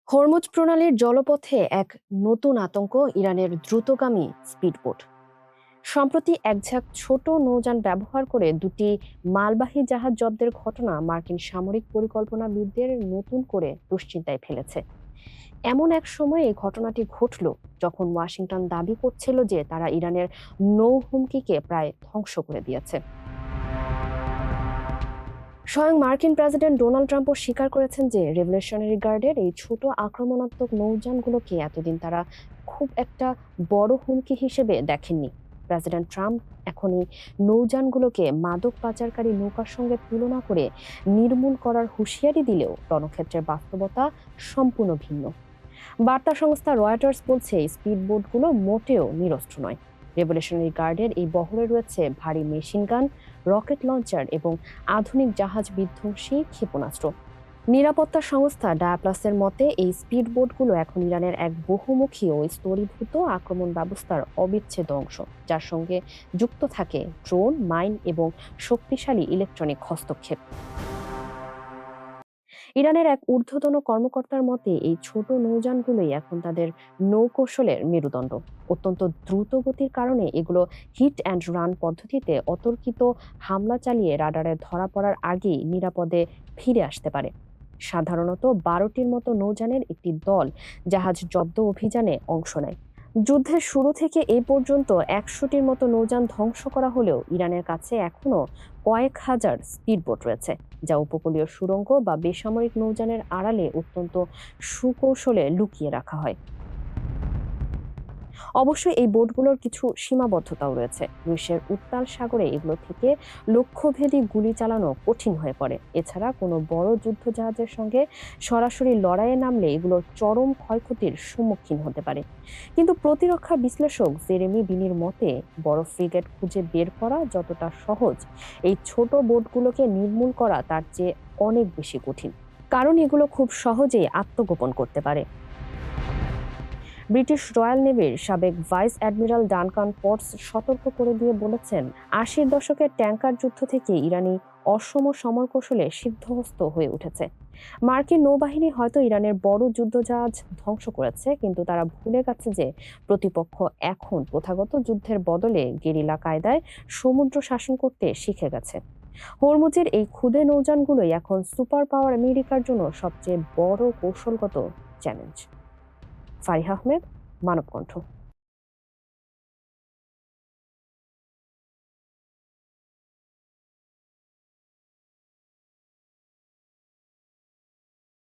Hormuz প্রণালীর জলপথে এক নতুন আতঙ্ক ইরানের দ্রুতগামী স্পিডবোট। সম্প্রতি একঝাঁক ছোট নৌযান ব্যবহার করে দুটি মালবাহী জাহাজ জব্দের ঘটনা মার্কিন সামরিক পরিকল্পনাবিদদের নতুন করে দুশ্চিন্তায় ফেলেছে। এমন এক সময়ে এই ঘটনাটি ঘটল যখন ওয়াশিংটন দাবি করছিল যে তারা ইরানের নৌ হুমকিকে প্রায় ধ্বংস করে দিয়েছে। স্বয়ং মার্কিন প্রেসিডেন্ট ডোনাল্ড ট্রাম্পও স্বীকার করেছেন যে রেভলিউশনারি গার্ডের এই ছোট আক্রমণাত্মক নৌযানগুলোকে এতদিন তারা খুব একটা বড় হুমকি হিসেবে দেখেননি। প্রেসিডেন্ট ট্রাম্প এখন এই নৌযানগুলোকে মাদক পাচারকারী নৌকার সঙ্গে তুলনা করে নির্মূল করার হুঁশিয়ারি দিলেও রণক্ষেত্রের বাস্তবতা সম্পূর্ণ ভিন্ন। বার্তা সংস্থা রয়টার্স বলছে স্পিডবোটগুলো মোটেও নিরস্ত্র নয়। রেভলিউশনারি গার্ডের এই বহরে রয়েছে ভারী মেশিনগান, রকেট লঞ্চার এবং আধুনিক জাহাজ বিধ্বংসী ক্ষেপণাস্ত্র। নিরাপত্তা সংস্থা ডায়াপ্লাসের মতে এই স্পিডবোটগুলো এখন ইরানের এক বহুমুখী ও স্তরীভূত আক্রমণ ব্যবস্থার অবিচ্ছেদ্য অংশ, যার সঙ্গে যুক্ত থাকে ড্রোন, মাইন এবং শক্তিশালী ইলেকট্রনিক হস্তক্ষেপ। ইরানের এক ঊর্ধ্বতন কর্মকর্তার মতে এই ছোট নৌযানগুলোই এখন তাদের নৌকৌশলের মেরুদণ্ড। অত্যন্ত দ্রুত গতির কারণে এগুলো হিট অ্যান্ড রান পদ্ধতিতে অতর্কিত হামলা চালিয়ে রাডারে ধরা পড়ার আগেই নিরাপদে ফিরে আসতে পারে। সাধারণত 12টির মতো নৌযানের একটি দল জাহাজ জব্দ অভিযানে অংশ নেয়। যুদ্ধের শুরু থেকে এই পর্যন্ত 100টির মতো নৌযান ধ্বংস করা হলেও ইরানের কাছে এখনো কয়েক হাজার স্পিডবোট রয়েছে, যা উপকূলীয় সুড়ঙ্গ বা বেসামরিক নৌযানের আড়ালে অত্যন্ত সুকৌশলে লুকিয়ে রাখা হয়। অবশ্যই এই বোটগুলোর কিছু সীমাবদ্ধতাও রয়েছে। রুশের উত্তাল সাগরে এগুলো থেকে লক্ষ্যভেদী গুলি চালানো কঠিন হয়ে পড়ে। এছাড়া কোনো বড় যুদ্ধজাহাজের সঙ্গে সরাসরি লড়াইয়ে নামলে এগুলো চরম ক্ষয়ক্ষতির সম্মুখীন হতে পারে। কিন্তু প্রতিরক্ষা বিশ্লেষক জেরেমি বিনির মতে বড় ফ্রিগেট খুঁজে বের করা যতটা সহজ, এই ছোট বোটগুলোকে নির্মূল করা তার চেয়ে অনেক বেশি কঠিন, কারণ এগুলো খুব সহজেই আত্মগোপন করতে পারে। ব্রিটিশ রয়্যাল নেভির সাবেক ভাইস অ্যাডমিরাল ডানকান পটস সতর্ক করে দিয়ে বলেছেন, 80-র দশকের ট্যাঙ্কার যুদ্ধ থেকে ইরানি অসম সমরকৌশলে সিদ্ধহস্ত হয়ে উঠেছে। মার্কিন নৌবাহিনী হয়তো ইরানের বড় যুদ্ধজাহাজ ধ্বংস করেছে, কিন্তু তারা ভুলে গেছে যে প্রতিপক্ষ এখন প্রথাগত যুদ্ধের বদলে গেরিলা কায়দায় সমুদ্র শাসন করতে শিখে গেছে। হরমুজের এই ক্ষুদে নৌযানগুলোই এখন সুপার পাওয়ার আমেরিকার জন্য সবচেয়ে বড় কৌশলগত চ্যালেঞ্জ। ফারিহা আহমেদ, মানবকণ্ঠ।